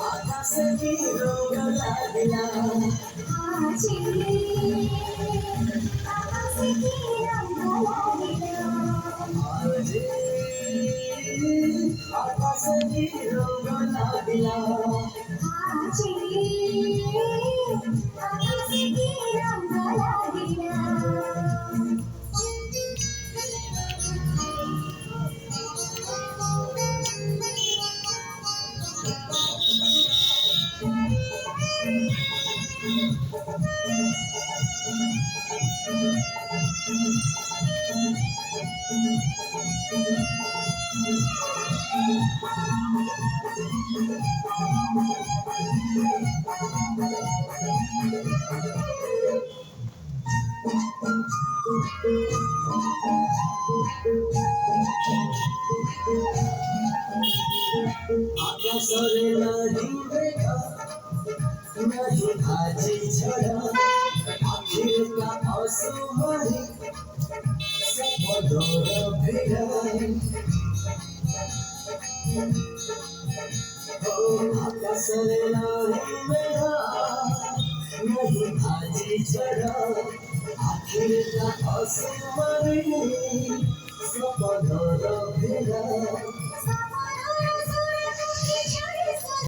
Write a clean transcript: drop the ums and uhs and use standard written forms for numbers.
আকাশে কি রঙ লাগিলা আজি আকাশে কি রঙ লাগিলা আজি আকাশে কি রঙ লাগিলা আজি আকাশে কি রঙ লাগিলা আকাশরে নাহি দেখা নাহি আজি ছড়া আখির কা অসুমারি সপদর ভিড়াই ও আকাশরে নাহি দেখা নাহি আজি ছড়া আখির কা অসুমারি সপদর ভিড়াই